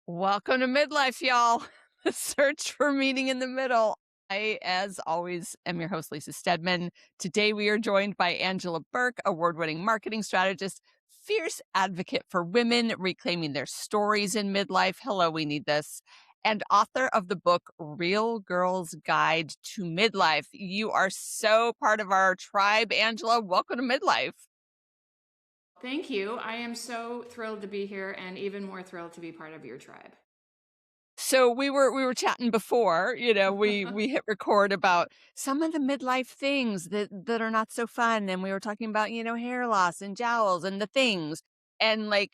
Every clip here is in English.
Welcome to Midlife, y'all. The search for meaning in the middle. I, as always, am your host, Lisa Steadman. Today, we are joined by Angela Burk, award winning marketing strategist, fierce advocate for women reclaiming their stories in midlife. Hello, we need this. And author of the book, Real Girl's Guide to Midlife. You are so part of our tribe, Angela. Welcome to Midlife. Thank you. I am so thrilled to be here and even more thrilled to be part of your tribe. So we were chatting before, we hit record about some of the midlife things that are not so fun, and we were talking about, hair loss and jowls and the things. And I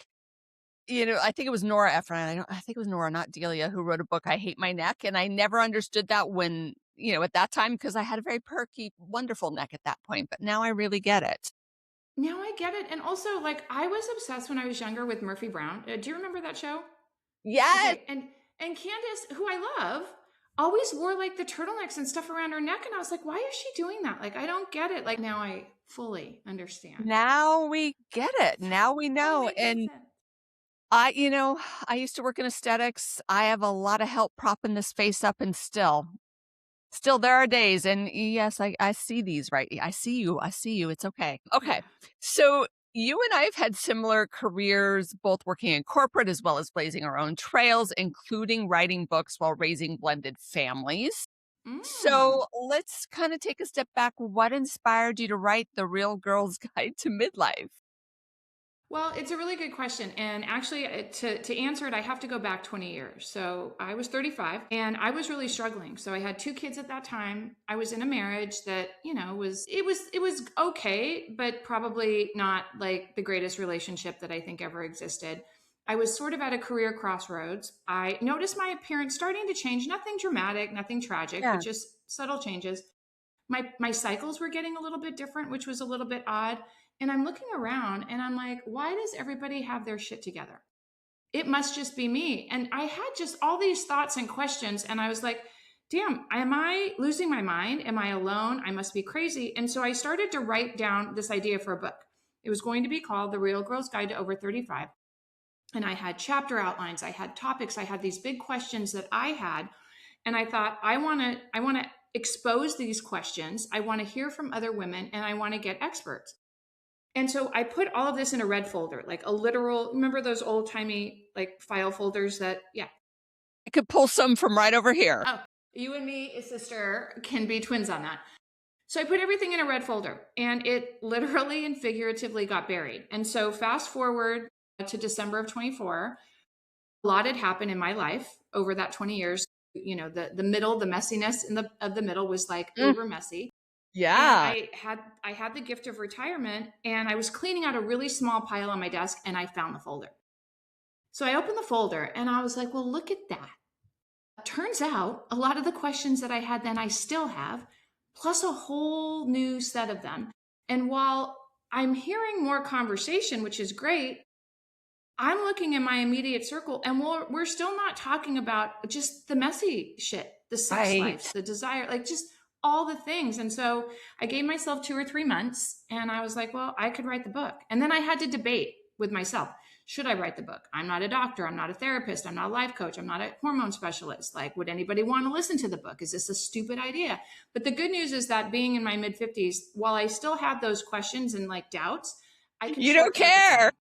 think it was Nora Ephron. I think it was Nora, not Delia, who wrote a book, I Hate My Neck. And I never understood that when, at that time, because I had a very perky, wonderful neck at that point. But now I really get it. Now I get it. And also, I was obsessed when I was younger with Murphy Brown. Do you remember that show? Yes. Okay. And Candace, who I love, always wore like the turtlenecks and stuff around her neck. And I was like, why is she doing that? Like, I don't get it. Like, now I fully understand. Now we get it. Now we Oh, know. makes And sense. I used to work in aesthetics. I have a lot of help propping this face up, and still there are days. And yes, I see these, right? I see you. I see you. It's okay. Okay. Yeah. So you and I have had similar careers, both working in corporate as well as blazing our own trails, including writing books while raising blended families. Mm. So let's kind of take a step back. What inspired you to write The Real Girl's Guide to Midlife? Well, it's a really good question. And actually, to answer it, I have to go back 20 years. So I was 35 and I was really struggling. So I had two kids at that time. I was in a marriage that, it was okay, but probably not like the greatest relationship that I think ever existed. I was sort of at a career crossroads. I noticed my appearance starting to change, nothing dramatic, nothing tragic, but Yeah. just subtle changes. My cycles were getting a little bit different, which was a little bit odd. And I'm looking around and I'm like, why does everybody have their shit together? It must just be me. And I had just all these thoughts and questions. And I was like, damn, am I losing my mind? Am I alone? I must be crazy. And so I started to write down this idea for a book. It was going to be called The Real Girl's Guide to Over 35. And I had chapter outlines, I had topics, I had these big questions that I had. And I thought, I want to expose these questions. I want to hear from other women and I want to get experts. And so I put all of this in a red folder, like a literal, remember those old timey like file folders that, yeah. I could pull some from right over here. Oh, you and me, sister, can be twins on that. So I put everything in a red folder and it literally and figuratively got buried. And so fast forward to December of 24, a lot had happened in my life over that 20 years. The middle, the messiness of the middle was like Mm, uber messy. And yeah. I had the gift of retirement and I was cleaning out a really small pile on my desk and I found the folder. So I opened the folder and I was like, well, look at that. Turns out a lot of the questions that I had then I still have, plus a whole new set of them. And while I'm hearing more conversation, which is great, I'm looking in my immediate circle and we're still not talking about just the messy shit, the sex life, Right. the desire, like just all the things. And so I gave myself 2 or 3 months and I was like, well, I could write the book. And then I had to debate with myself. Should I write the book? I'm not a doctor. I'm not a therapist. I'm not a life coach. I'm not a hormone specialist. Like, would anybody want to listen to the book? Is this a stupid idea? But the good news is that being in my mid 50s, while I still had those questions and like doubts, I could You don't short circuit care. them.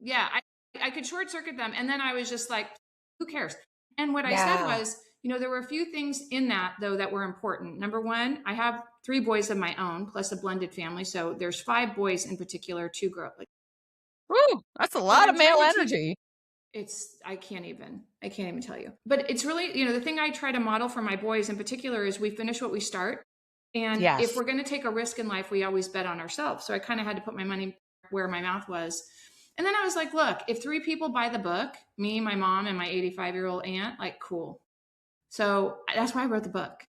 Yeah, I could short circuit them. And then I was just like, who cares? And what I said Yeah. was, there were a few things in that though that were important. Number one, I have 3 boys of my own, plus a blended family. So there's 5 boys in particular, 2 girls. Like, Woo, that's a and lot I'm of male trying to teach energy. I can't even tell you. But it's really, the thing I try to model for my boys in particular is we finish what we start. And if Yes. we're going to take a risk in life, we always bet on ourselves. So I kind of had to put my money where my mouth was. And then I was like, look, if 3 people buy the book, me, my mom, and my 85-year-old aunt, like, cool. So that's why I wrote the book.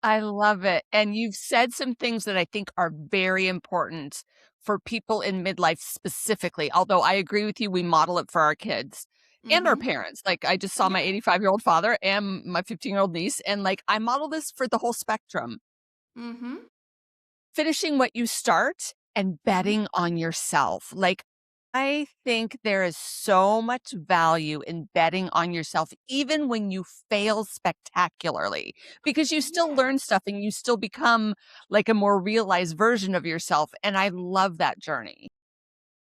I love it. And you've said some things that I think are very important for people in midlife specifically. Although I agree with you, we model it for our kids and our Mm-hmm. parents. Like I just saw my Yeah. 85-year-old father and my 15-year-old niece. And like I model this for the whole spectrum. Mm-hmm. Finishing what you start and Mm-hmm. betting on yourself. Like I think there is so much value in betting on yourself, even when you fail spectacularly, because you still Yeah. learn stuff and you still become like a more realized version of yourself. And I love that journey.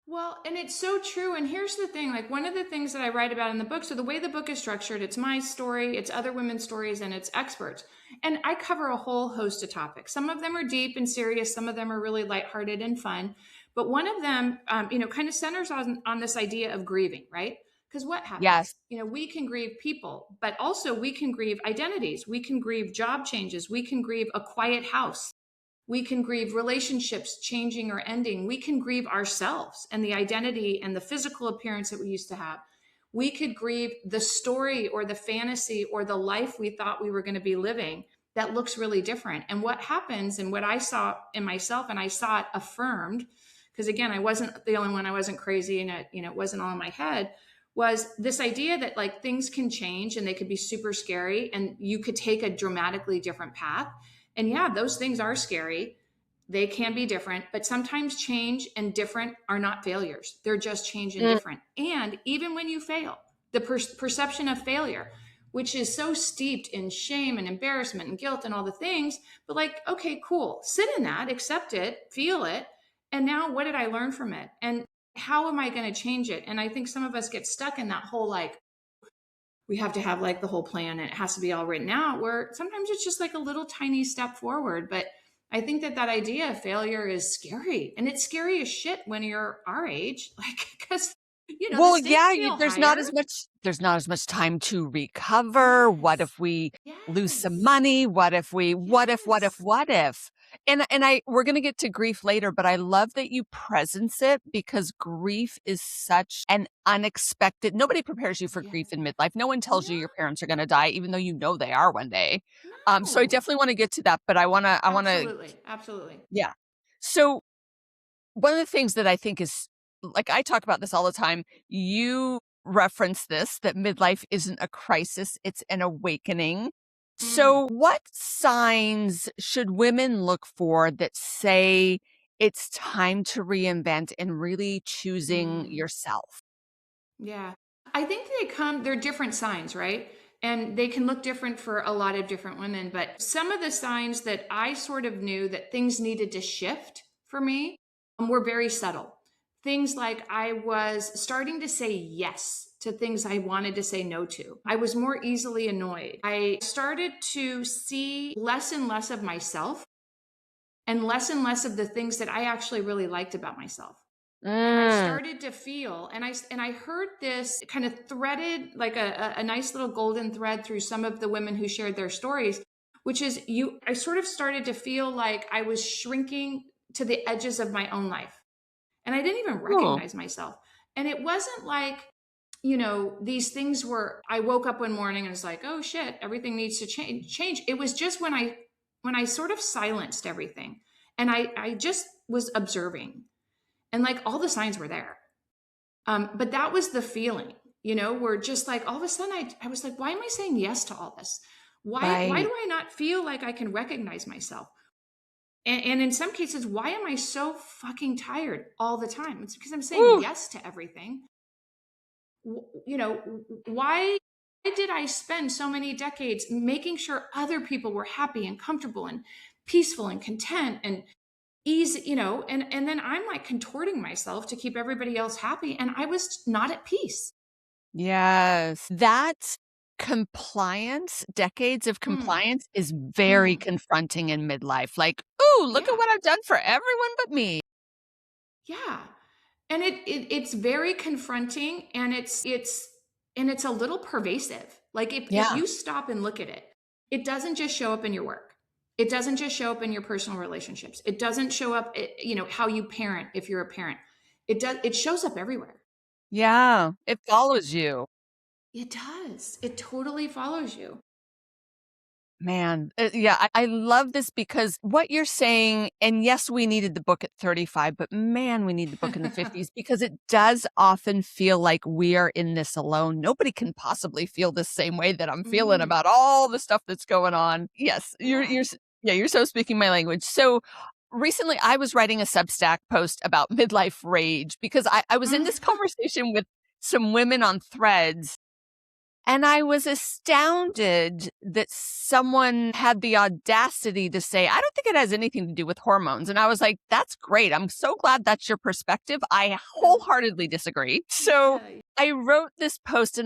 Well, and it's so true. And here's the thing, like one of the things that I write about in the book. So the way the book is structured, it's my story, it's other women's stories, and it's experts. And I cover a whole host of topics. Some of them are deep and serious. Some of them are really lighthearted and fun. But one of them, kind of centers on this idea of grieving, right? Because what Yes. happens? We can grieve people, but also we can grieve identities. We can grieve job changes. We can grieve a quiet house. We can grieve relationships changing or ending. We can grieve ourselves and the identity and the physical appearance that we used to have. We could grieve the story or the fantasy or the life we thought we were going to be living that looks really different. And what happens, and what I saw in myself, and I saw it affirmed, because again, I wasn't the only one, I wasn't crazy, and it wasn't all in my head, was this idea that like things can change and they could be super scary and you could take a dramatically different path. And yeah, those things are scary. They can be different, but sometimes change and different are not failures. They're just change and Mm. different. And even when you fail, the perception of failure, which is so steeped in shame and embarrassment and guilt and all the things, but like, okay, cool, sit in that, accept it, feel it. And now what did I learn from it? And how am I going to change it? And I think some of us get stuck in that whole like, we have to have like the whole plan and it has to be all written out, where sometimes it's just like a little tiny step forward. But I think that idea of failure is scary, and it's scary as shit when you're our age, like, because the Well, stakes yeah, feel there's not higher. as much time to recover. What Yes, if we lose some yes, money? yes. What if? And we're gonna get to grief later, but I love that you presence it because grief is such an unexpected nobody prepares you for Yeah. grief in midlife. No one tells you No, your parents are gonna die, even though you know they are one day. So I no. definitely wanna get to that, but I wanna Absolutely, absolutely. yeah. So one of the things that I think is like, I talk about this all the time. You reference this, that midlife isn't a crisis, it's an awakening. Mm, So, what signs should women look for that say it's time to reinvent and really choosing mm. yourself? Yeah. I think they're different signs, right? And they can look different for a lot of different women. But some of the signs that I sort of knew that things needed to shift for me were very subtle. Things like I was starting to say yes to things I wanted to say no to. I was more easily annoyed. I started to see less and less of myself and less of the things that I actually really liked about myself. And I Mm. started to feel, and I heard this kind of threaded like a nice little golden thread through some of the women who shared their stories, which is I sort of started to feel like I was shrinking to the edges of my own life, and I didn't even Oh, recognize myself. And it wasn't like, these things were, I woke up one morning and it's like, oh shit, everything needs to change. It was just when I sort of silenced everything, and I just was observing, and like all the signs were there. But that was the feeling, where just like all of a sudden I was like, why am I saying yes to all this? Why do right. I not feel like I can recognize myself? And in some cases, why am I so fucking tired all the time? It's because I'm saying Ooh, yes to everything. Why did I spend so many decades making sure other people were happy and comfortable and peaceful and content and easy, and then I'm like contorting myself to keep everybody else happy, and I was not at peace. yes. That compliance, decades of Mm, compliance is very mm, confronting in midlife. Like, "Ooh, look at yeah, what I've done for everyone but me." yeah. And it's very confronting, and it's a little pervasive. Like if Yeah. you stop and look at it, it doesn't just show up in your work. It doesn't just show up in your personal relationships. It doesn't show up, how you parent if you're a parent. It shows up everywhere. Yeah, it follows you. It does. It totally follows you. Man, yeah, I love this because what you're saying and yes, we needed the book at 35, but man, we need the book in the 50s because it does often feel like we are in this alone. Nobody can possibly feel the same way that I'm feeling Mm, about all the stuff that's going on. Yes, yeah. you're so speaking my language. So recently I was writing a Substack post about midlife rage because I was in this Mm. conversation with some women on Threads. And I was astounded that someone had the audacity to say, I don't think it has anything to do with hormones. And I was like, that's great. I'm so glad that's your perspective. I wholeheartedly disagree. So Yeah. I wrote this post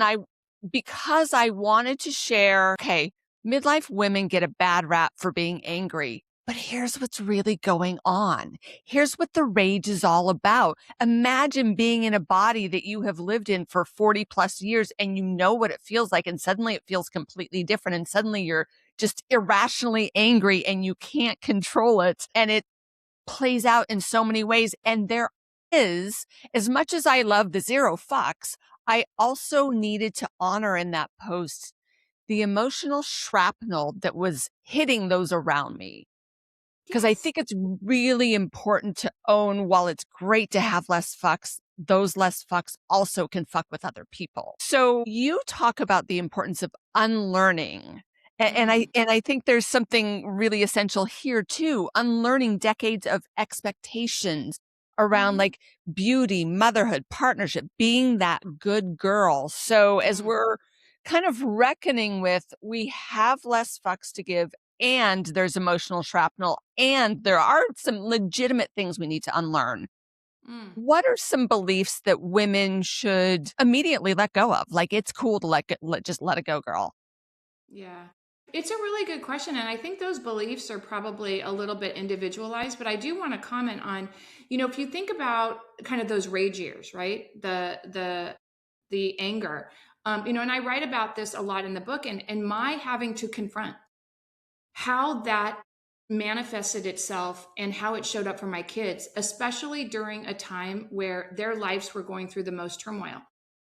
because I wanted to share, okay, midlife women get a bad rap for being angry. But here's what's really going on. Here's what the rage is all about. Imagine being in a body that you have lived in for 40 plus years and you know what it feels like. And suddenly it feels completely different. And suddenly you're just irrationally angry and you can't control it. And it plays out in so many ways. And there is, as much as I love the zero fucks, I also needed to honor in that post the emotional shrapnel that was hitting those around me. Because I Yes. think it's really important to own while it's great to have less fucks, those less fucks also can fuck with other people. So you talk about the importance of unlearning. Mm. And I think there's something really essential here too, unlearning decades of expectations around Mm-hmm. like beauty, motherhood, partnership, being that good girl. So as Mm. we're kind of reckoning with we have less fucks to give and there's emotional shrapnel, and there are some legitimate things we need to unlearn. Mm. What are some beliefs that women should immediately let go of? Like, it's cool to just let it go, girl. Yeah. It's a really good question. And I think those beliefs are probably a little bit individualized, but I do want to comment on, if you think about kind of those rage years, right? The anger. And I write about this a lot in the book and my having to confront how that manifested itself and how it showed up for my kids, especially during a time where their lives were going through the most turmoil.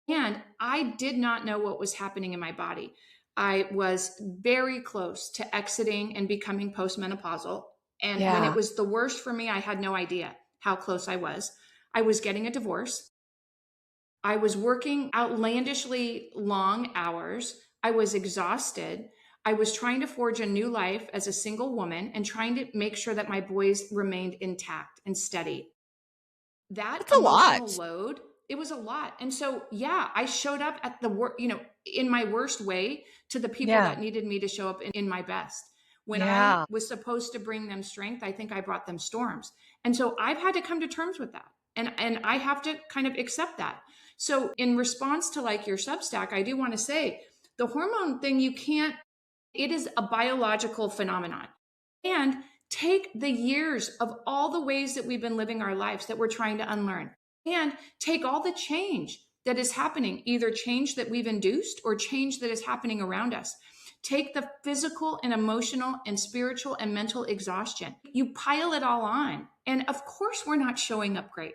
And I did not know what was happening in my body. I was very close to exiting and becoming postmenopausal. And when it Yeah. was the worst for me, I had no idea how close I was. I was getting a divorce. I was working outlandishly long hours. I was exhausted. I was trying to forge a new life as a single woman and trying to make sure that my boys remained intact and steady. That That's a emotional lot. load, it was a lot. And so, yeah, I showed up at the work, in my worst way to the people Yeah. that needed me to show up in my best. When I Yeah. was supposed to bring them strength, I think I brought them storms. And so I've had to come to terms with that. And I have to kind of accept that. So in response to like your Substack, I do want to say the hormone thing, it is a biological phenomenon. And take the years of all the ways that we've been living our lives that we're trying to unlearn, and take all the change that is happening, either change that we've induced or change that is happening around us. Take the physical and emotional and spiritual and mental exhaustion. You pile it all on. And of course, we're not showing up great.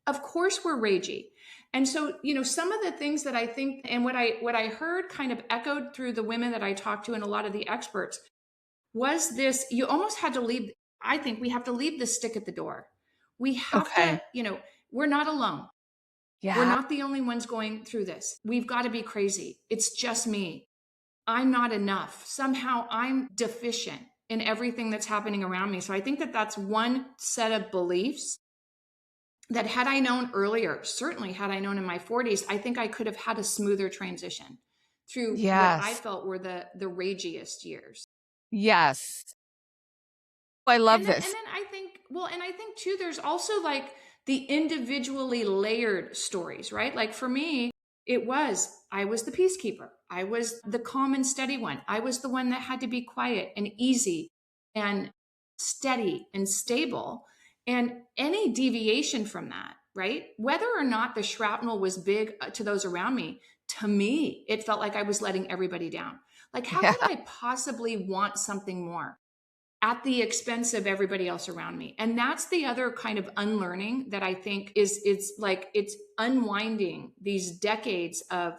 Of course, we're ragey. And so, some of the things that I think and what I heard kind of echoed through the women that I talked to and a lot of the experts was this: you almost had to leave. I think we have to leave the stick at the door. We have Okay. to, we're not alone. We're Yeah. not the only ones going through this. We've got to be crazy. It's just me. I'm not enough. Somehow I'm deficient in everything that's happening around me. So I think that that's one set of beliefs that, had I known earlier, certainly had I known in my 40s, I think I could have had a smoother transition through what I Yes. felt were the ragiest years. Yes. I And love then and this. then I think, well, and I think too, there's also like the individually layered stories, right? Like for me, I was the peacekeeper. I was the calm and steady one. I was the one that had to be quiet and easy and steady and stable. And any deviation from that, right? Whether or not the shrapnel was big to those around me, to me, it felt like I was letting everybody down. Like, how Yeah. could I possibly want something more at the expense of everybody else around me? And that's the other kind of unlearning that I think is, it's unwinding these decades of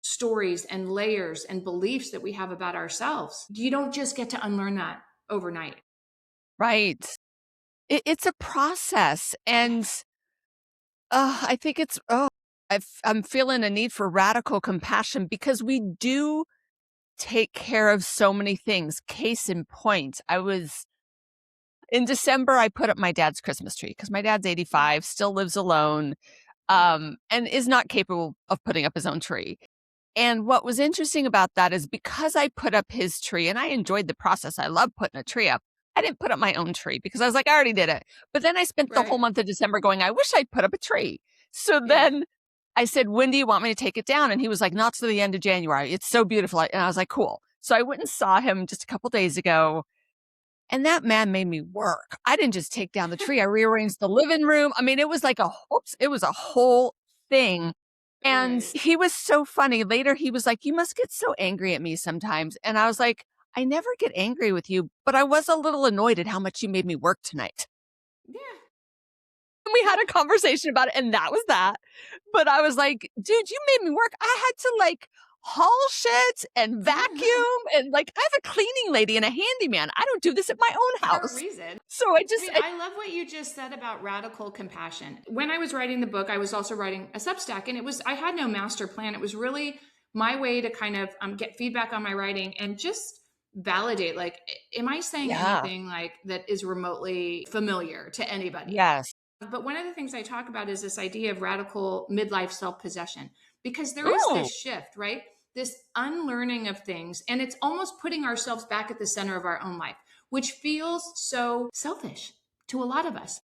stories and layers and beliefs that we have about ourselves. You don't just get to unlearn that overnight. Right. It's a process. Yeah. And I think I'm feeling a need for radical compassion because we do take care of so many things. Case in point, I was In December, I put up my dad's Christmas tree because my dad's Yeah. 85, still lives alone, Yeah. and is not capable of putting up his own tree. And what was interesting about that is because I put up his tree and I enjoyed the process, I love putting a tree up. I didn't put up my own tree because I was like, I already did it. But then I spent the whole Right. month of December going, I wish I'd put up a tree. So Yeah. then I said, when do you want me to take it down? And he was like, not to the end of January. It's so beautiful. And I was like, cool. So I went and saw him just a couple days ago. And that man made me work. I didn't just take down the tree. I rearranged the living room. I mean, it was like it was a whole thing. And Right. he was so funny. Later, he was like, "You must get so angry at me sometimes." And I was like, "I never get angry with you, but I was a little annoyed at how much you made me work tonight." Yeah. And we had Yeah. a conversation about it, and that was that. But I was like, "Dude, you made me work. I had to like haul shit and vacuum and like I have a cleaning lady and a handyman. I don't do this at my own For a house." reason. So I I just mean, I love what you just said about radical compassion. When I was writing the book, I was also writing a Substack, and I had no master plan. It was really my way to kind of get feedback on my writing and just validate, like, am I saying yeah. anything like that is remotely familiar to anybody? Yes. But one of the things I talk about is this idea of radical midlife self possession, because there is this Ooh. shift, right? This unlearning of things. And it's almost putting ourselves back at the center of our own life, which feels so selfish to a lot of us.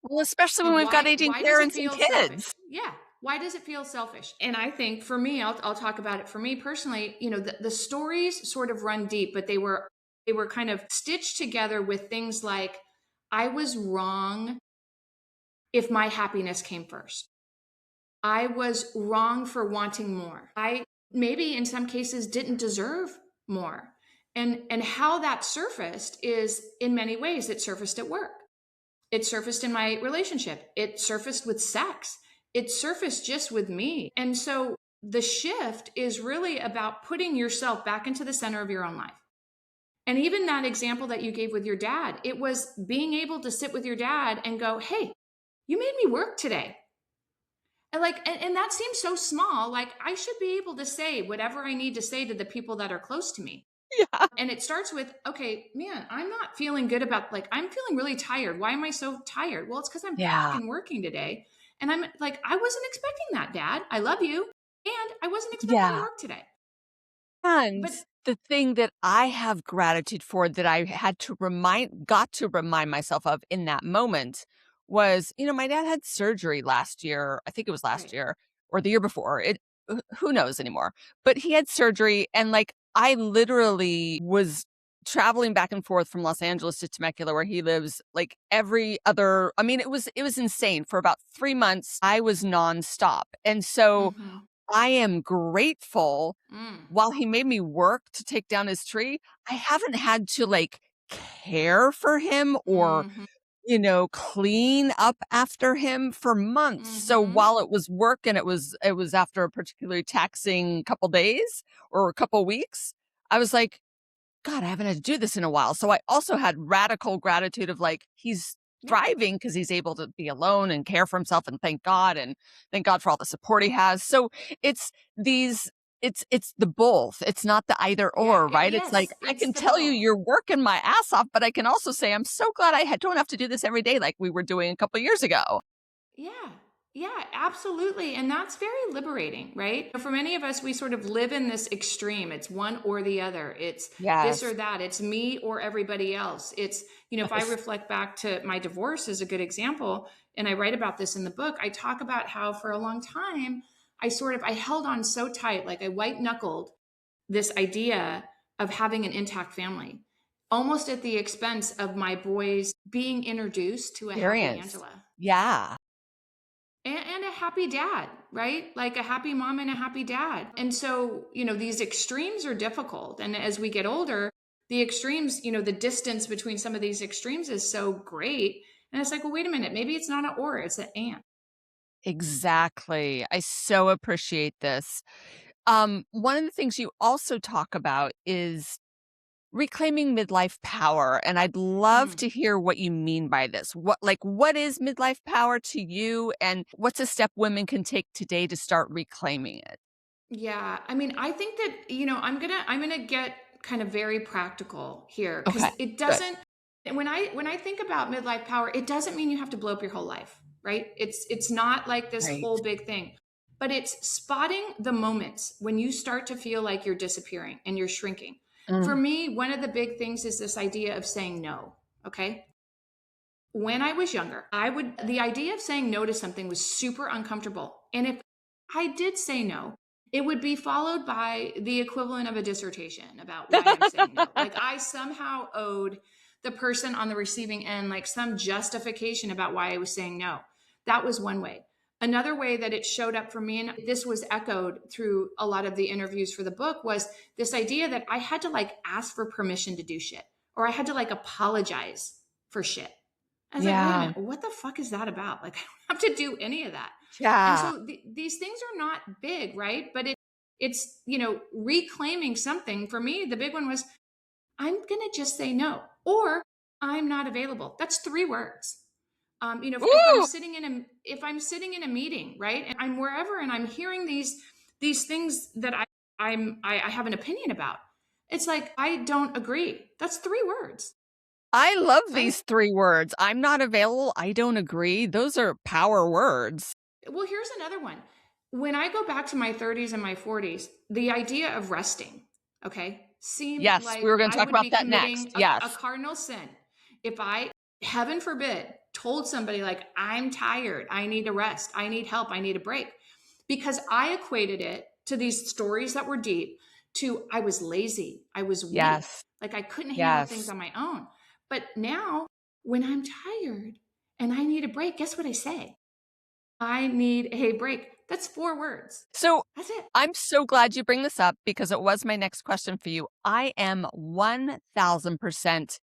Well, especially when And we've got aging why does it parents and feel selfish? kids. Yeah. Why does it feel selfish? And I think for me, I'll talk about it for me personally. The stories sort of run deep, but they were kind of stitched together with things like I was wrong if my happiness came first. I was wrong for wanting more. I maybe in some cases didn't deserve more. And how that surfaced is in many ways. It surfaced at work. It surfaced in my relationship. It surfaced with sex. It surfaced just with me. And so the shift is really about putting yourself back into the center of your own life. And even that example that you gave with your dad, it was being able to sit with your dad and go, "Hey, you made me work today." And that seems so small. Like, I should be able to say whatever I need to say to the people that are close to me. Yeah. And it starts with, okay, man, I'm not feeling good about, like, I'm feeling really tired. Why am I so tired? Well, it's because I'm Yeah. fucking working today. And I'm like, I wasn't expecting that, Dad. I love you. And I wasn't expecting to Yeah. work today. And But the thing that I have gratitude for that I had to got to remind myself of in that moment was, my dad had surgery last year. I think it was last right. year or the year before. Who knows anymore. But he had surgery and like I literally was traveling back and forth from Los Angeles to Temecula where he lives like every other I mean it was insane for about 3 months. I was nonstop. And so Mm-hmm. I am grateful Mm. while he made me work to take down his tree, I haven't had to, like, care for him or, Mm-hmm. clean up after him for months. So Mm-hmm. while it was work and it was after a particularly taxing couple days or a couple weeks, I was like, God, I haven't had to do this in a while. So I also had radical gratitude of like, he's Yeah. thriving because he's able to be alone and care for himself and thank God for all the support he has. So it's these it's the both. It's not the either Yeah. or, right? It's like Yes, I it's can the tell you both. you're working my ass off, but I can also say I'm so glad don't have to do this every day like we were doing a couple years ago. Yeah. Yeah, absolutely. And that's very liberating, right? For many of us, we sort of live in this extreme. It's one or the other. It's this or Yes. that. It's me or everybody else. If I Yes. reflect back to my divorce as a good example, and I write about this in the book, I talk about how for a long time, I held on so tight, like I white knuckled this idea of having an intact family, almost at the expense of my boys being introduced to a happy Experience. Angela Yeah. and a happy dad, right? Like a happy mom and a happy dad. And so, these extremes are difficult. And as we get older, the extremes, the distance between some of these extremes is so great. And it's like, well, wait a minute, maybe it's not an or, it's an and. Exactly. I so appreciate this. One of the things you also talk about is reclaiming midlife power, and I'd love Mm. to hear what you mean by this. What is midlife power to you, and what's a step women can take today to start reclaiming it? Yeah. I mean, I think that, I'm going to get kind of very practical here Okay, because it good. doesn't And when I think about midlife power, it doesn't mean you have to blow up your whole life, right? It's not like this Right. whole big thing. But it's spotting the moments when you start to feel like you're disappearing and you're shrinking. For Mm. me, one of the big things is this idea of saying no, okay? When I was younger, the idea of saying no to something was super uncomfortable. And if I did say no, it would be followed by the equivalent of a dissertation about why I'm saying no. Like I somehow owed the person on the receiving end like some justification about why I was saying no. That was one way. Another way that it showed up for me, and this was echoed through a lot of the interviews for the book, was this idea that I had to like ask for permission to do shit, or I had to like apologize for shit. I was like, wait a Yeah. minute, what the fuck is that about? Like, I don't have to do any of that. And Yeah. so these things are not big, right? But it's, reclaiming something. For me, the big one was, I'm going to just say no, or I'm not available. That's 3 words. If I'm Ooh, sitting in a meeting, right, and I'm wherever, and I'm hearing these things that I have an opinion about, it's like I don't agree. That's 3 words, I love right? these 3 words. I'm not available. I don't agree. Those are power words. Well, here's another one. When I go back to my 30s and my 40s, the idea of resting, okay, seemed Yes, we like were gonna I talk would about be that next. committing a Yes. cardinal sin. If I, heaven forbid, told somebody, like, I'm tired, I need a rest, I need help, I need a break, because I equated it to these stories that were deep, to I was lazy, I was weak, Yes. like I couldn't handle things Yes. on my own. But now, when I'm tired and I need a break, guess what I say? I need a break. That's 4 words. So, That's it. I'm so glad you bring this up because it was my next question for you. I am 1000%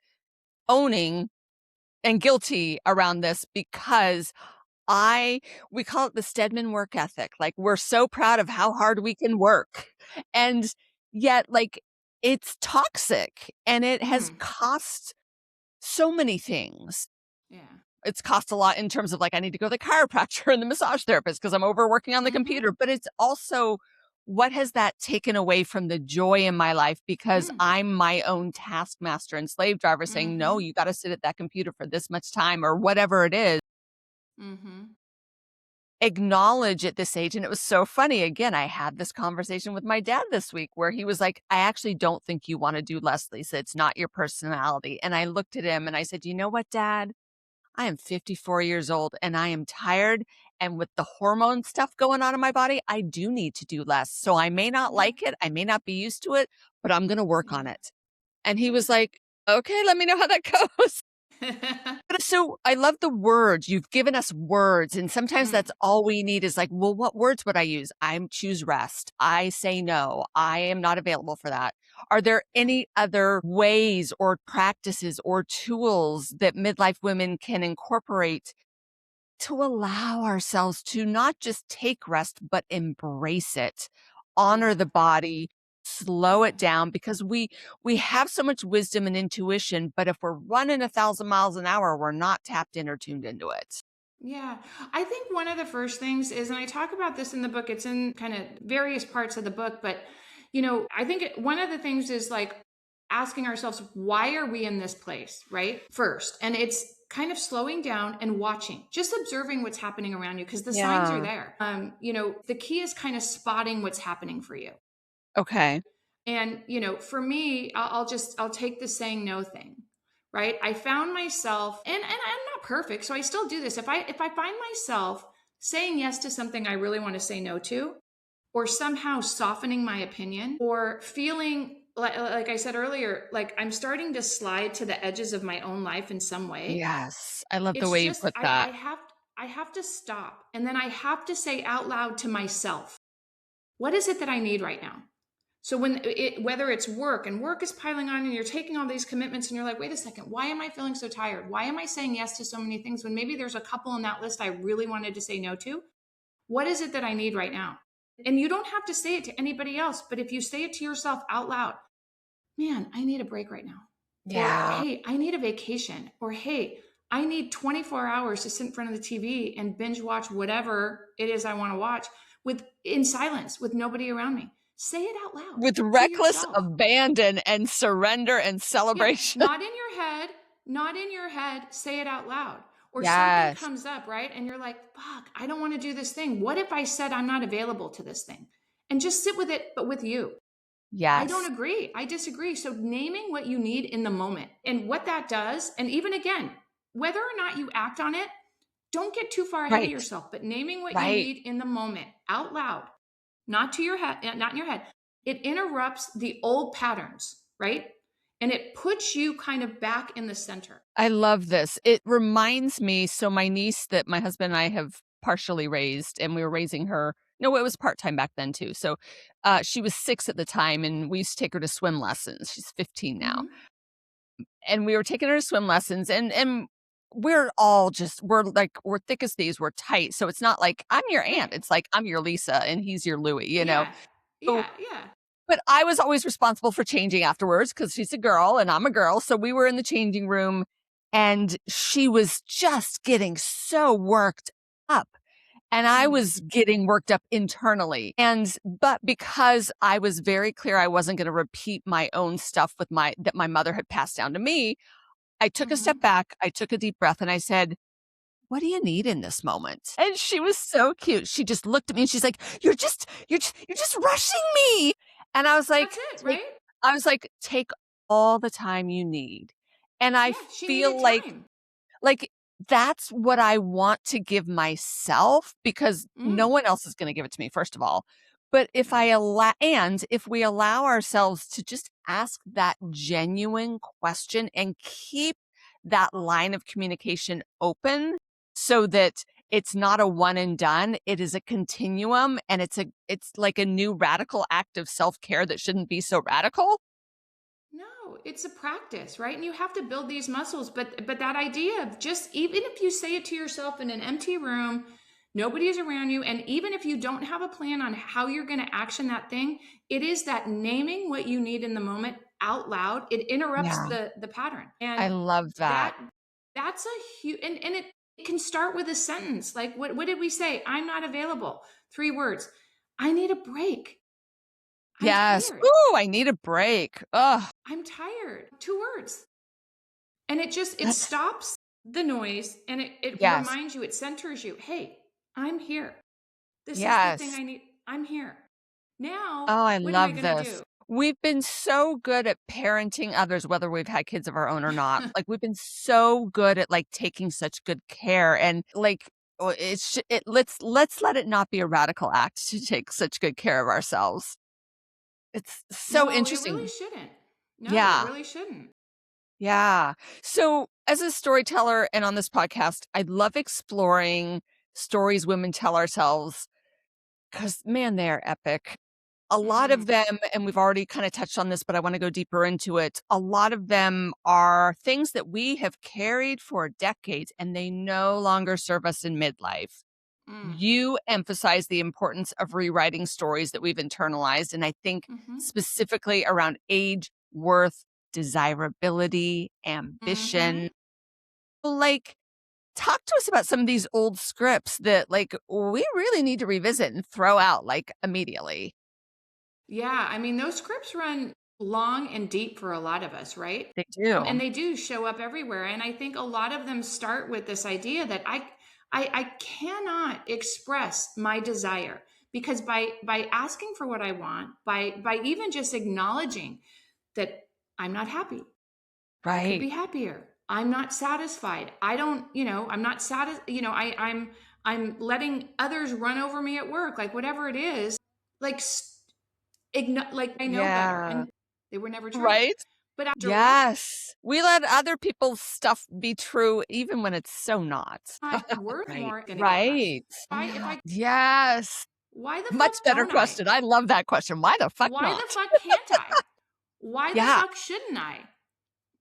owning and guilty around this because I we call it the Steadman work ethic. Like, we're so proud of how hard we can work. And yet, like, it's toxic and it has Mm, cost so many things. yeah. It's cost a lot in terms of, like, I need to go to the chiropractor and the massage therapist because 'cause I'm overworking on the Mhm. computer, but it's also what has that taken away from the joy in my life because Mm, I'm my own taskmaster and slave driver saying, "No, mhm. you gotta sit at that computer for this much time," or whatever it is. Mhm. Acknowledge at this age, and it was so funny, again, I had this conversation with my dad this week where he was like, "I actually don't think you wanna do less, Lisa, it's not your personality," and I looked at him and I said, "You know what, Dad? I am 54 years old and I am tired. And with the hormone stuff going on in my body, I do need to do less. So I may not Yeah. like it. I may not be used to it, but I'm going to work on Yeah. it." And he Yeah. was like, "Okay, let me know how that goes." But so I love the words. You've given us words. And sometimes Mm, that's all we need is like, well, what words would I use? I choose rest. I say no. I am not available for that. Are there yeah. any other ways or practices or tools that midlife women can incorporate to allow ourselves to not just take rest, but embrace it, honor the Yeah. body, slow it Yeah. down because we have so much wisdom and intuition, but if we're running 1,000 miles an hour, we're not tapped in or tuned into it. Yeah. I think one of the first things is, and I talk about this in the book, it's in kind of various parts of the book, but, I think one of the things is like asking ourselves, why are we in this place, right? First. And it's kind of slowing down and watching, just observing what's happening around you because the signs are Yeah. there. The key is kind of spotting what's happening for you. Okay. And, for me, I'll take the saying no thing, right? I found myself, and I'm not perfect, so I still do this. If I find myself saying yes to something I really want to say no to, or somehow softening my opinion, or feeling like I said earlier, like I'm starting to slide to the edges of my own life in some way, Yes. I love the it's way you just put that. I have to stop, and then I have to say out loud to myself, what is it that I need right now? So whether it's work and work is piling on and you're taking all these commitments and you're like, wait a second, why am I feeling so tired? Why am I saying yes to so many things when maybe there's a couple on that list I really wanted to say no to? What is it that I need right now? And you don't have to say it to anybody else, but if you say it to yourself out loud, man, I need a break right now. Or Yeah. hey, I need a vacation. Or hey, I need 24 hours to sit in front of the TV and binge watch whatever it is I want to watch with in silence with nobody around me. Say it out loud With to reckless yourself. abandon and surrender and Yeah, celebration. not in your head, Not in your head, say it out loud. Or something Yes. comes up, right? And you're like, fuck, I don't want to do this thing. What if I said I'm not available to this thing? And just sit with it, but with you. I don't Yes. agree. I disagree. So naming what you need in the moment and what that does, and even again, whether or not you act on it, don't get too far ahead of Right. yourself, but naming what you Right. need in the moment out loud, not to your head, not in your head. It interrupts the old patterns, right? And it puts you kind of back in the center. I love this. It reminds me, so my niece that my husband and I have partially raised, and we were raising her. No, it was part-time back then too. So, she was 6 at the time, and we used to take her to swim lessons. She's 15 now. Hmm. And we were taking her to swim lessons, and we're all just we're thick as thieves, we're tight. So it's not like, "I'm your Yeah. aunt." It's like, "I'm your Lisa, and he's your Louie," you know? Yeah. So Yeah. Yeah. but I was always responsible for changing afterwards because she's a girl and I'm a girl. So we were in the changing room and she was just getting so worked up. And I Mm. was getting worked up internally. But because I was very clear I wasn't going to repeat my own stuff with that my mother had passed down to me, I took a step Hmm. back. I took a deep breath and I said, "What do you need in this moment?" And she was so cute. She just looked at me and she's like, you're just rushing me." And That's it, take right? I was like, "Take all the time you need." And I Yeah. She needed feel time. like that's what I want to give myself because no Mm. one else is gonna give it to me, first of all. But if we allow ourselves to just ask that genuine question and keep that line of communication open so that it's not a one and done, it is a continuum and it's like a new radical act of self-care that shouldn't be so radical. No, it's a practice, right? And you have to build these muscles. But that idea of just even if you say it to yourself in an empty room, nobody is around you, and even if you don't have a plan on how you're going to action that thing, it is that naming what you need in the moment out loud. It interrupts Yeah. the pattern, I and love that. that that's a huge and it can start with a sentence like what did we say? I'm not available. 3 words. I need a break. I'm Yes. tired. Ooh, I need a break. Ugh. I'm tired. 2 words. And it That's stops the noise and it yes. reminds you, it centers you. Hey, I'm here. This is the thing Yes. I need. I'm here. Now, Oh, I what am I love going to do? this. We've been so good at parenting others, whether we've had kids of our own or not. Like, we've been so good at, like, taking such good care and, like, let's let it not be a radical act to take such good care of ourselves. It's so No, it really interesting. shouldn't. No, it Yeah. really shouldn't. Yeah. So, as a storyteller and on this podcast, I love exploring stories women tell ourselves. 'Cause, man, they're epic. A lot Mm, of them and we've already kinda touched on this, but I wanna go deeper into it. A lot of them are things that we have carried for decades, and they no longer serve us in midlife. mm, You emphasize the importance of rewriting stories that we've internalized, and I think mm-hmm, specifically around age, worth, desirability, mm-hmm. ambition. Like, talk to us about some of these old scripts that, like, we really need to revisit and throw out, like, immediately. Yeah, I mean, those scripts run long and deep for a lot of us, right? They And do. they do show up everywhere. And I think a lot of them start with this idea that I cannot express my desire because by asking for what I want, by even just acknowledging that I'm not happy, I could Right. be happier. I'm not satisfied. I don't, I'm not satisfied. I'm letting others run over me at work, like whatever it is. Like like I know better, Yeah. and they were never true. Right? But direct, Yes. We let other people's stuff be true even when it's so not. not worth Right. more, gonna get less. Right. If I Yes. why the fuck Much better don't I? question. I love that question. Why the fuck Why the not? fuck can't I? Why the Yeah. fuck shouldn't I?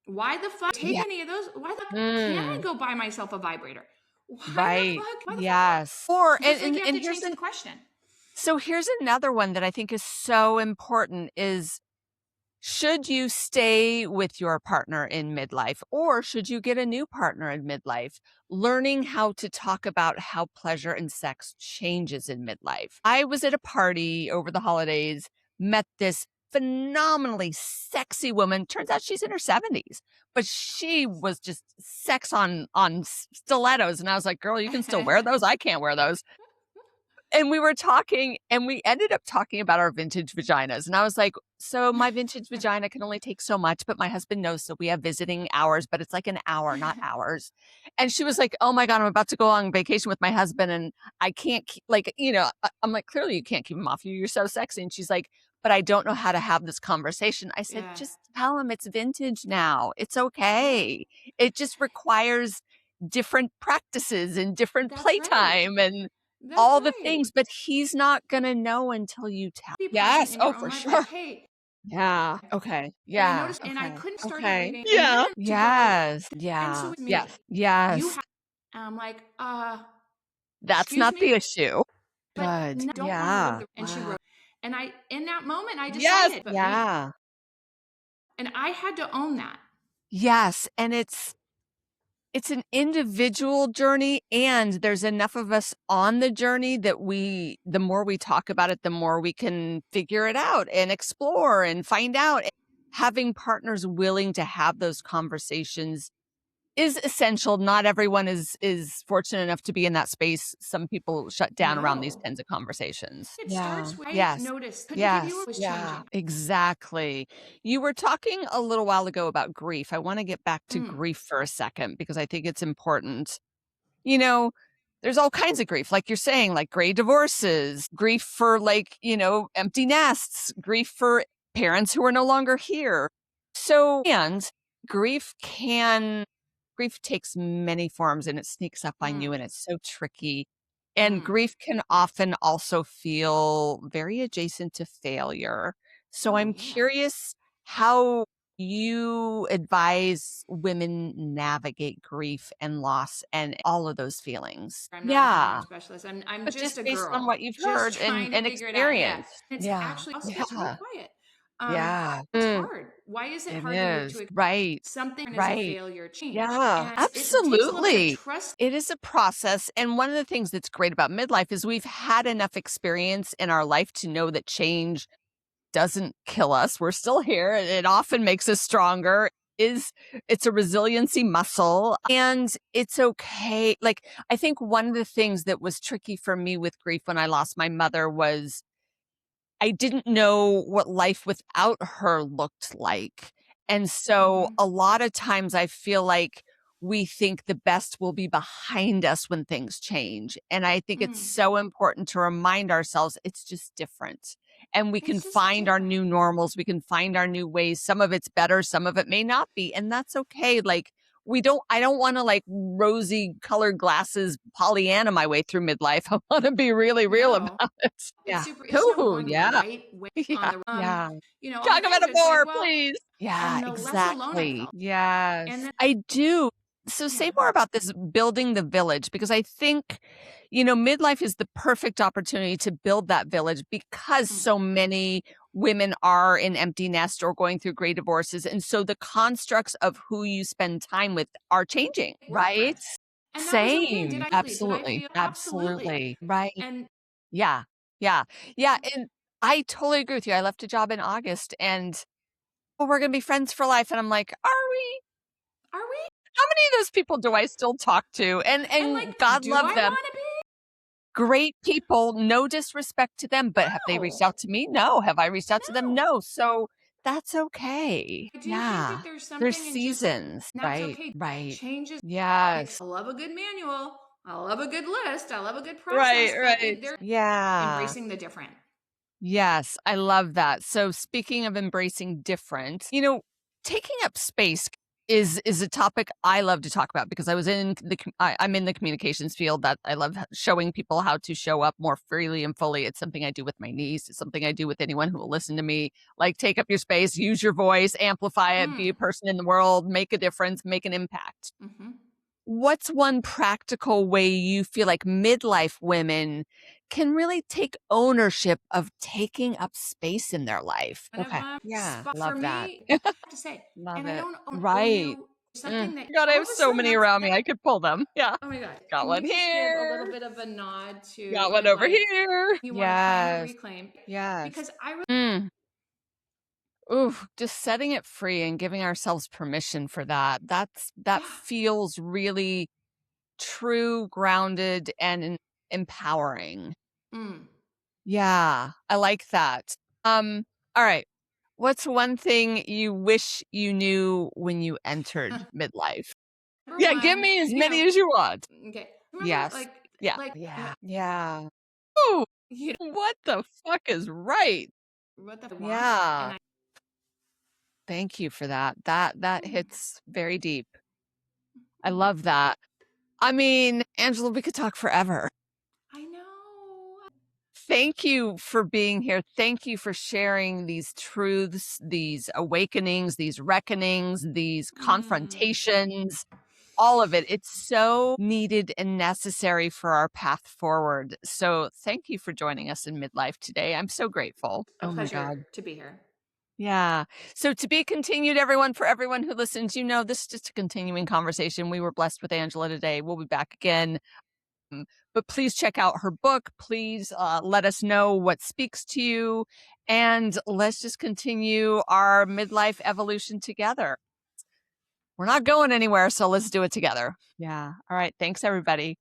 Why the fuck take Yeah. any of those? Why the fuck can't I Mm. go buy myself a vibrator? Why the Right. fuck? Why the fuck not? Yes. Or It's like you have and to here's change an the question. so here's another one that I think is so important is should you stay with your partner in midlife or should you get a new partner in midlife? Learning how to talk about how pleasure and sex changes in midlife. I was at a party over the holidays, met this phenomenally sexy woman. Turns out she's in her 70s, but she was just sex on stilettos, and I was like, "Girl, you can still wear those? I can't wear those." And we were talking, and we ended up talking about our vintage vaginas, and I was like, "So my vintage vagina can only take so much, but my husband knows, so we have visiting hours, but it's like an hour, not hours." And she was like, "Oh my god, I'm about to go on vacation with my husband, and I can't keep like, I'm like, "Clearly you can't keep him off you, you're so sexy." And she's like, "But I don't know how to have this conversation." I said, Yeah. "Just tell him it's vintage now. It's Yeah. okay. It just requires different practices and different That's right. playtime and That's all the right. things, but he's not gonna know until you tell." Be present Yes. in Oh, your own for life. Like, sure. hey, Yeah. Okay. and I Yeah. noticed, and I Okay. couldn't start Okay. eating, and Yeah. women to go, Yes. and so Yeah. it's Yes. me. You Yes. have, and I'm like, That's excuse not the me, issue. but Good. no, don't want to go to Yeah. the, and she Wow. wrote, and I, in that moment, I Yes. decided, but me. Yeah. And I had to own that. Yes, and it's an individual journey, and there's enough of us on the journey that the more we talk about it, the more we can figure it out and explore and find out. Having partners willing to have those conversations is essential. Not everyone is fortunate enough to be in that space. Some people shut down around these No. kinds of conversations. It Yeah. starts with, I Yes. noticed, couldn't give you, Yes. it was Yeah. changing. Exactly. You were talking a little while ago about grief. I want to get back to Mm, grief for a second because I think it's important. You know, there's all kinds of grief, like you're saying, like gray divorces, grief for like, empty nests, grief for parents who are no longer here. So, and grief can grief takes many forms and it sneaks up on you mm, and it's so tricky. And mm. grief can often also feel very adjacent to failure. So Oh, I'm yeah. curious how you advise women navigate grief and loss and all of those feelings. I'm not a Yeah, healing specialist. I'm but just just a based on girl what you've just heard and trying to and figure it out. Yeah. experienced. It's Yeah, actually, also gets real yeah, quiet. yeah. It's hard. Why is it It hard to, is. Right, something as a right. failure change? Yeah, And it takes a little bit of absolutely. trust. It is a process, and one of the things that's great about midlife is we've had enough experience in our life to know that change doesn't kill us. We're still here. It often makes us stronger. Is It's a resiliency muscle and it's okay. Like I think one of the things that was tricky for me with grief when I lost my mother was I didn't know what life without her looked like. And so Hmm. a lot of times I feel like we think the best will be behind us when things change. And I think it's Mm. so important to remind ourselves it's just different. And we can It's just find our different. new normals. We can find our new ways. Some of it's better, some of it may not be. And that's okay. Like, I don't want to like rosy colored glasses Pollyanna my way through midlife. I want to be really real No, about it. it's Yeah. super, it's no Ooh, one yeah. right way on Yeah, the, yeah. all the Talk about things. it It's like, more, well, please. Yeah, and the less alone I exactly. felt. And Yes, then, I do. So say yeah. more about this building the village because I think, midlife is the perfect opportunity to build that village because Mm. so many women are in empty nest or going through great divorces. And so the constructs of who you spend time with are changing, We're right? different. And that was okay. Same. Did I Absolutely. feel? Absolutely. Absolutely. Right. And Yeah. Yeah. Yeah. And I totally agree with you. I left a job in August and "Oh, we're gonna be friends for life." And I'm like, "Are we? are we? How many of those people do I still talk to?" And And like, God do love I them. want to be? Great people, no disrespect to them, but have they reached No. out to me? No. Have I reached out to them? No. No. So that's okay. I do think Yeah. that there's There's something in just, seasons. that's Right. okay. Right. Changes. Yes. I love a good manual. I love a good list. I love a good Right, process, but right. they're Yeah. embracing the different. Yes, I love that. So speaking of embracing different, taking up space is a topic I love to talk about because I'm in the communications field that I love showing people how to show up more freely and fully. It's something I do with my niece. It's something I do with anyone who will listen to me. Like take up your space, use your voice, amplify it, be a Mm. person in the world, make a difference, make an impact. Hmm. What's one practical way you feel like midlife women can really take ownership of taking up space in their life? One of Okay. them Yeah, spot for love that. me, I have to say, Love and I it. don't owe Right. you something that God, I all have of a so sudden many around me. that, I could pull them. Yeah. oh my God, Got can one you just give a little here. bit of a nod to Got one over midlife here. you want to claim or Yes. reclaim? Yes. Because I really, Mm. Ooh, just setting it free and giving ourselves permission for that. That Yeah. feels really true, grounded, and empowering. Mm. Yeah, I like that. All right. What's one thing you wish you knew when you entered midlife? Number Yeah, give one, me as many as you want. okay. Remember, Yes. Yeah. like, Yeah. Yeah. Ooh, you know, what the fuck is right? what the want, and Yeah. I, Thank you for that. That mm, hits very deep. I mm, love that. I mean, Angela, we could talk forever. I know. Thank you for being here. Thank you for sharing these truths, these awakenings, these reckonings, these Mm, confrontations, all of it. It's so needed and necessary for our path forward. So, thank you for joining us in midlife today. I'm so grateful. a Oh my pleasure God. to be here. Yeah. So to be continued, everyone, for everyone who listens, this is just a continuing conversation. We were blessed with Angela today. We'll be back again. Mm, But please check out her book. Please let us know what speaks to you. And let's just continue our midlife evolution together. We're not going anywhere, so let's do it together. Yeah. All right. Thanks, everybody.